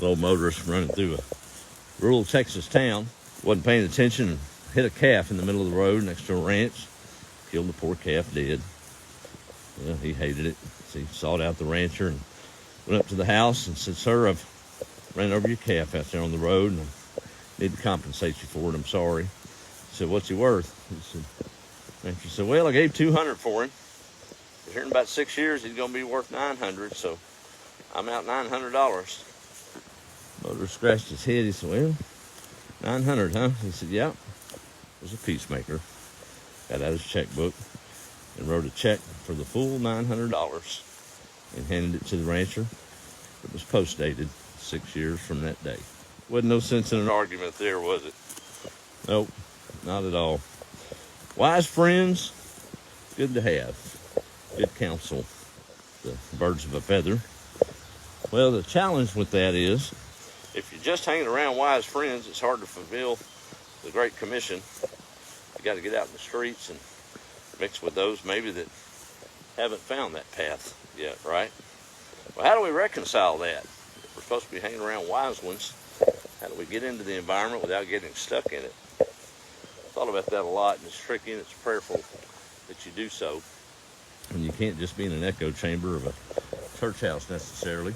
Little motorist running through a rural Texas town. Wasn't paying attention and hit a calf in the middle of the road next to a ranch. Killed the poor calf dead. Well, he hated it. So he sought out the rancher and went up to the house and said, "Sir, I've ran over your calf out there on the road and I need to compensate you for it. I'm sorry." He said, "What's he worth?" He said, rancher said, "Well, I gave $200 for him. But here in about 6 years, he's going to be worth $900, so I'm out $900. Motor scratched his head. He said, "Well, 900, huh?" He said, "Yeah." Was a peacemaker. Got out his checkbook and wrote a check for the full $900 and handed it to the rancher. It was post-dated 6 years from that day. Wasn't no sense in an argument there, was it? Nope, not at all. Wise friends, good to have. Good counsel, the birds of a feather. Well, the challenge with that is, if you're just hanging around wise friends, it's hard to fulfill the Great Commission. You got to get out in the streets and mix with those maybe that haven't found that path yet, right? Well, how do we reconcile that? If we're supposed to be hanging around wise ones, how do we get into the environment without getting stuck in it? I thought about that a lot, and it's tricky and it's prayerful that you do so. And you can't just be in an echo chamber of a church house necessarily,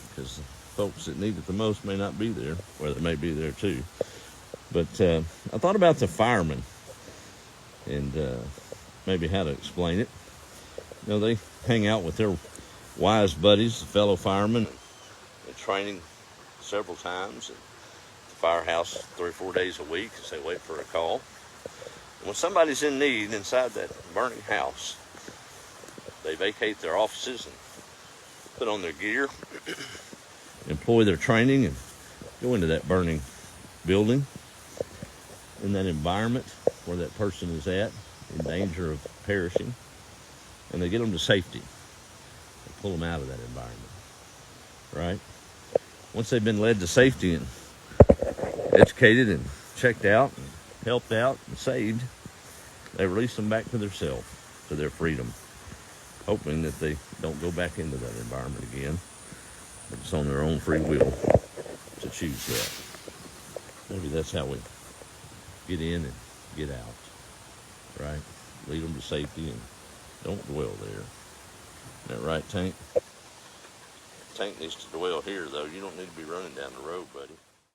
because the folks that need it the most may not be there, or they may be there too. But I thought about the fireman and maybe how to explain it. You know, they hang out with their wise buddies, fellow firemen, and training several times at the firehouse 3 or 4 days a week as they wait for a call. And when somebody's in need inside that burning house, they vacate their offices and put on their gear, employ their training, and go into that burning building, in that environment where that person is at, in danger of perishing, and they get them to safety. They pull them out of that environment, right? Once they've been led to safety and educated and checked out and helped out and saved, they release them back to their self, to their freedom, hoping that they don't go back into that environment again. But it's on their own free will to choose that. Maybe that's how we get in and get out, right? Lead them to safety and don't dwell there. Isn't that right, Tank? Tank needs to dwell here, though. You don't need to be running down the road, buddy.